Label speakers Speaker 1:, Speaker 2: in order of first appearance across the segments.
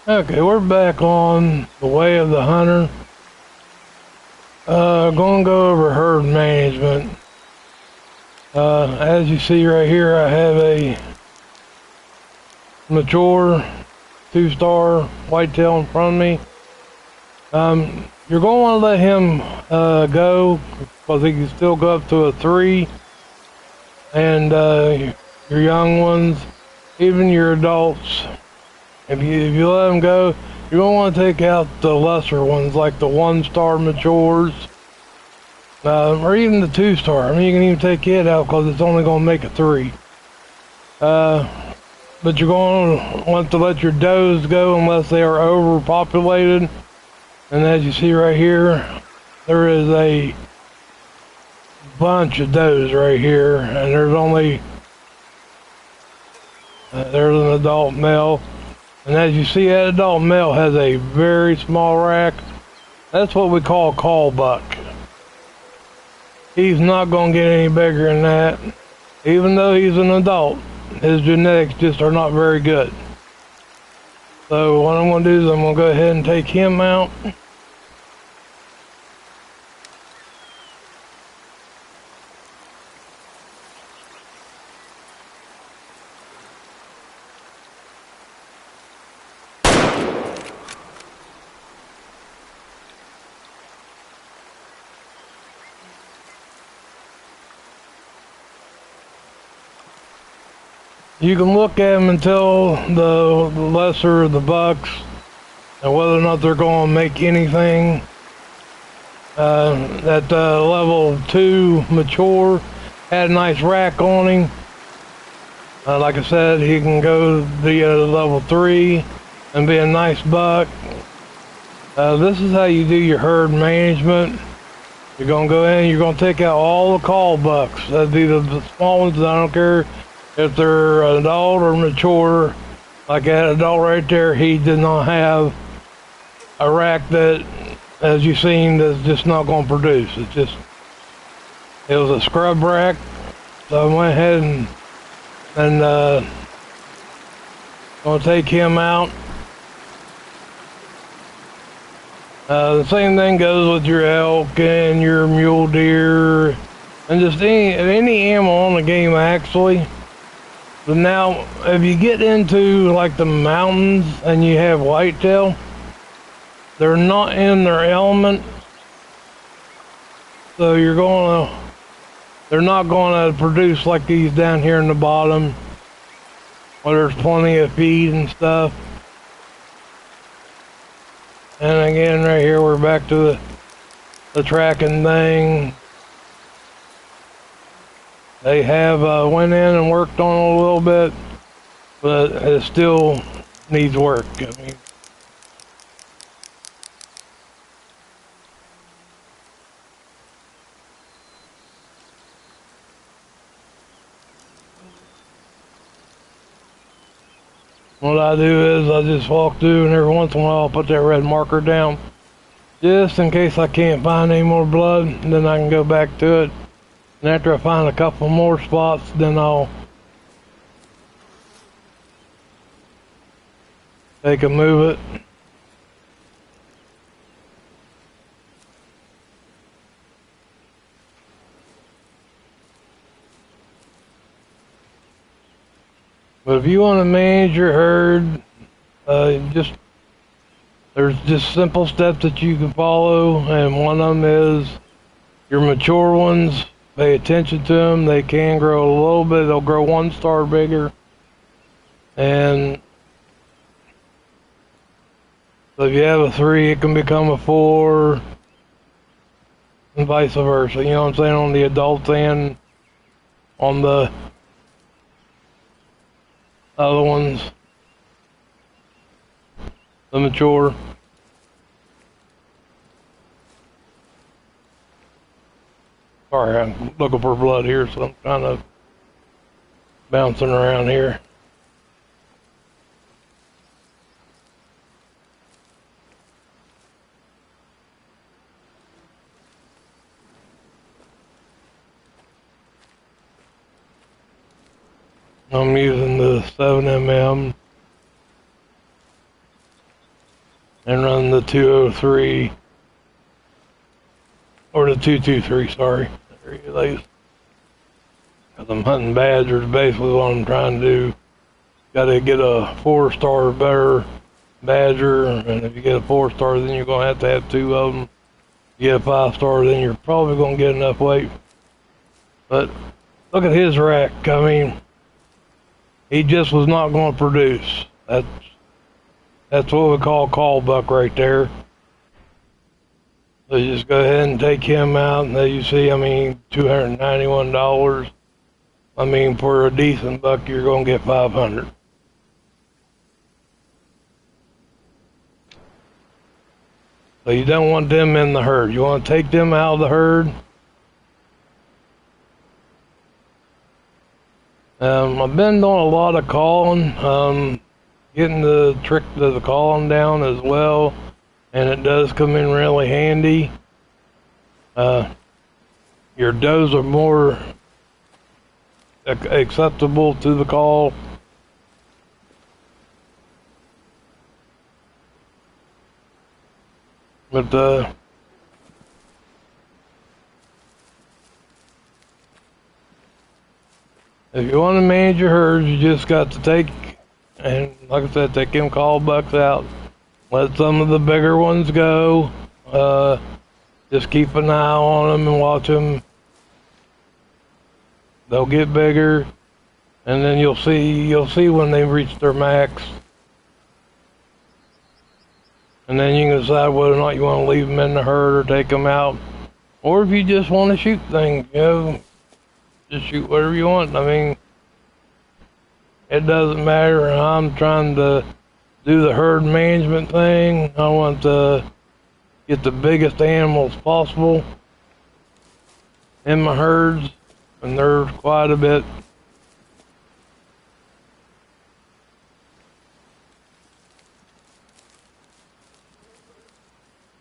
Speaker 1: Okay, we're back on the way of the hunter. Gonna go over herd management. As you see right here, I have a mature 2-star whitetail in front of me. You're gonna want to let him go because he can still go up to a 3. And your young ones, even your adults, if you let them go, you're gonna want to take out the lesser ones like the 1-star matures. Or even the 2-star. I mean, you can even take it out because it's only going to make a 3. But you're going to want to let your does go unless they are overpopulated. And as you see right here, there is a bunch of does right here, and there's only there's an adult male. And as you see, that adult male has a very small rack. That's what we call a call buck. He's not going to get any bigger than that. Even though he's an adult, his genetics just are not very good. So what I'm going to do is I'm going to go ahead and take him out. You can look at them until the lesser of the bucks and whether or not they're going to make anything. That level 2 mature had a nice rack on him. Like I said, he can go the level 3 and be a nice buck. This is how you do your herd management. You're going to go in, you're going to take out all the call bucks. That'd be the small ones. I don't care if they're adult or mature. Like that adult right there, he did not have a rack that, as you've seen, that's just not going to produce. It was a scrub rack. So I went ahead and going to take him out. The same thing goes with your elk and your mule deer and just any animal on the game actually. But now, if you get into like the mountains and you have whitetail, they're not in their element. So they're not going to produce like these down here in the bottom where there's plenty of feed and stuff. And again, right here, we're back to the tracking thing. They have went in and worked on it a little bit, but it still needs work. I mean, what I do is I just walk through and every once in a while I'll put that red marker down just in case I can't find any more blood, and then I can go back to it. And after I find a couple more spots, then I'll take and move it. But if you want to manage your herd, there's just simple steps that you can follow, and one of them is your mature ones. Pay attention to them. They can grow a little bit. They'll grow 1 star bigger, and so if you have a 3, it can become a 4, and vice versa. You know what I'm saying? On the adults and on the other ones, the mature. Sorry, I'm looking for blood here, so I'm kind of bouncing around here. I'm using the 7mm. and run the 203 or the 223. Sorry, because I'm hunting badgers. Basically, what I'm trying to do. Got to get a 4-star better badger, and if you get a 4-star, then you're gonna have 2 of them. You get a 5-star, then you're probably gonna get enough weight. But look at his rack. I mean, he just was not going to produce. That's what we call buck right there. So you just go ahead and take him out, and there you see, I mean, $291. I mean, for a decent buck, you're gonna get 500. So you don't want them in the herd. You want to take them out of the herd. I've been doing a lot of calling, getting the trick to the calling down as well, and it does come in really handy. Your does are more acceptable to the call. But if you want to manage your herds, you just got to take, and like I said, take them call bucks out. Let some of the bigger ones go. Just keep an eye on them and watch them. They'll get bigger, and then you'll see when they reach their max. And then you can decide whether or not you want to leave them in the herd or take them out. Or if you just want to shoot things, just shoot whatever you want. I mean, it doesn't matter. I'm trying to do the herd management thing. I want to get the biggest animals possible in my herds, and there's quite a bit.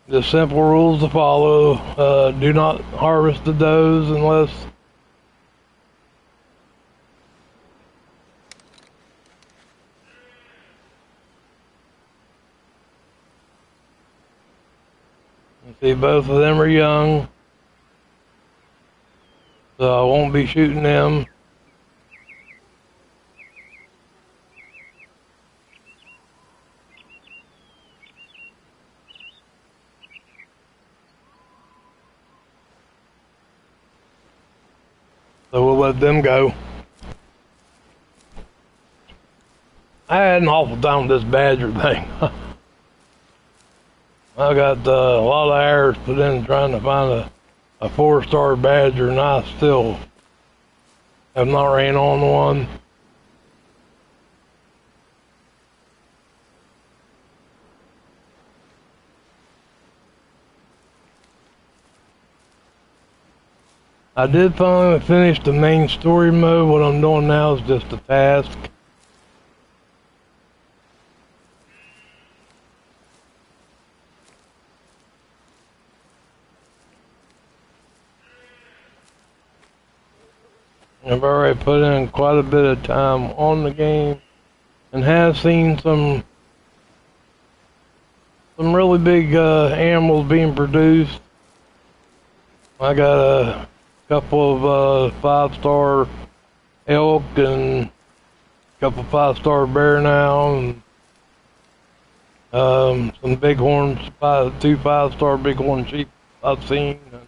Speaker 1: The simple rules to follow: do not harvest the does unless see, both of them are young, so I won't be shooting them. So we'll let them go. I had an awful time with this badger thing. I got a lot of hours put in trying to find a 4-star badger, and I still have not ran on one. I did finally finish the main story mode. What I'm doing now is just a task. I've already put in quite a bit of time on the game and have seen some really big animals being produced. I got a couple of 5-star elk and a couple 5-star bear now, and some bighorns, 2 5-star bighorn sheep I've seen. And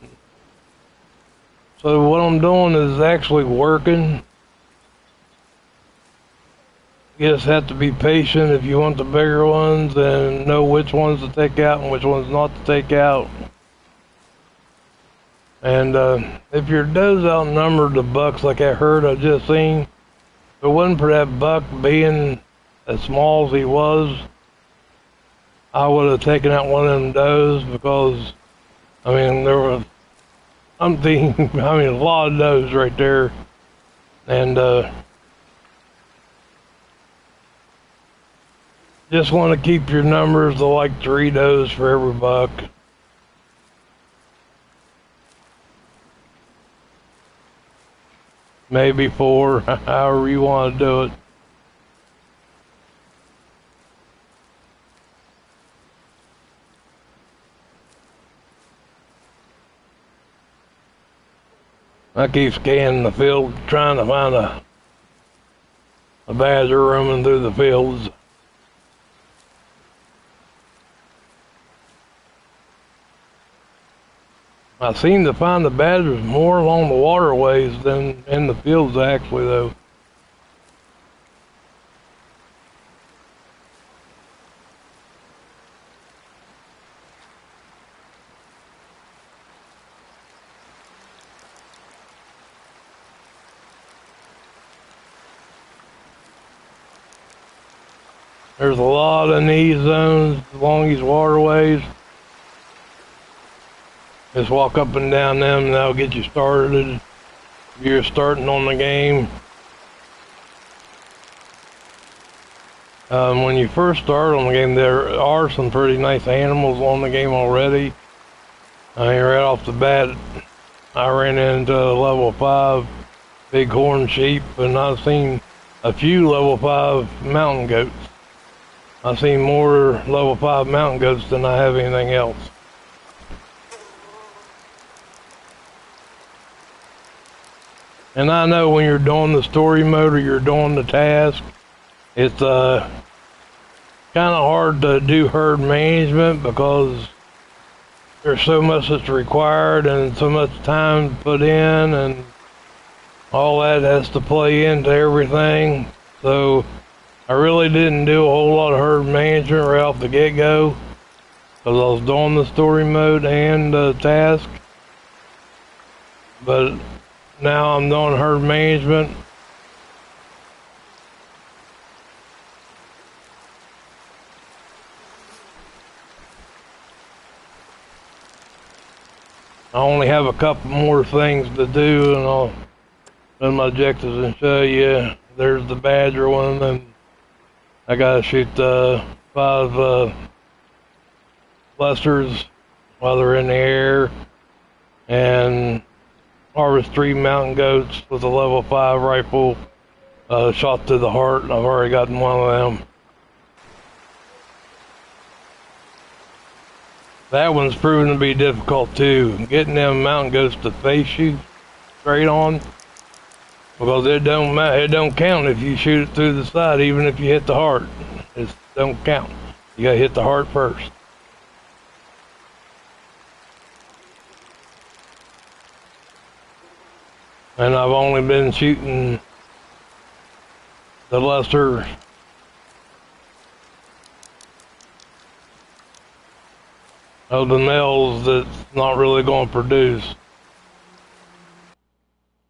Speaker 1: so what I'm doing is actually working. You just have to be patient if you want the bigger ones and know which ones to take out and which ones not to take out. And if your does outnumber the bucks like that herd I just seen, if it wasn't for that buck being as small as he was, I would have taken out one of them does, because, I mean, there were, I'm thinking, I mean, a lot of does right there. And just want to keep your numbers to like 3 does for every buck. Maybe 4, however you want to do it. I keep scanning the field trying to find a badger roaming through the fields. I seem to find the badgers more along the waterways than in the fields actually though. There's a lot of knee zones along these waterways. Just walk up and down them and that'll get you started if you're starting on the game. When you first start on the game, there are some pretty nice animals on the game already. Right off the bat, I ran into a level 5 bighorn sheep, and I've seen a few level 5 mountain goats. I've seen more level 5 mountain goats than I have anything else. And I know when you're doing the story mode or you're doing the task, it's kind of hard to do herd management because there's so much that's required and so much time put in, and all that has to play into everything. So I really didn't do a whole lot of herd management right off the get-go because I was doing the story mode and the task. But now I'm doing herd management. I only have a couple more things to do, and I'll do my objectives and show you. There's the badger one, and I gotta shoot 5 blusters while they're in the air, and harvest 3 mountain goats with a level 5 rifle, shot to the heart, and I've already gotten one of them. That one's proven to be difficult too. Getting them mountain goats to face you straight on, because it don't count if you shoot it through the side, even if you hit the heart. It don't count. You gotta hit the heart first. And I've only been shooting the lesser of the males that's not really going to produce.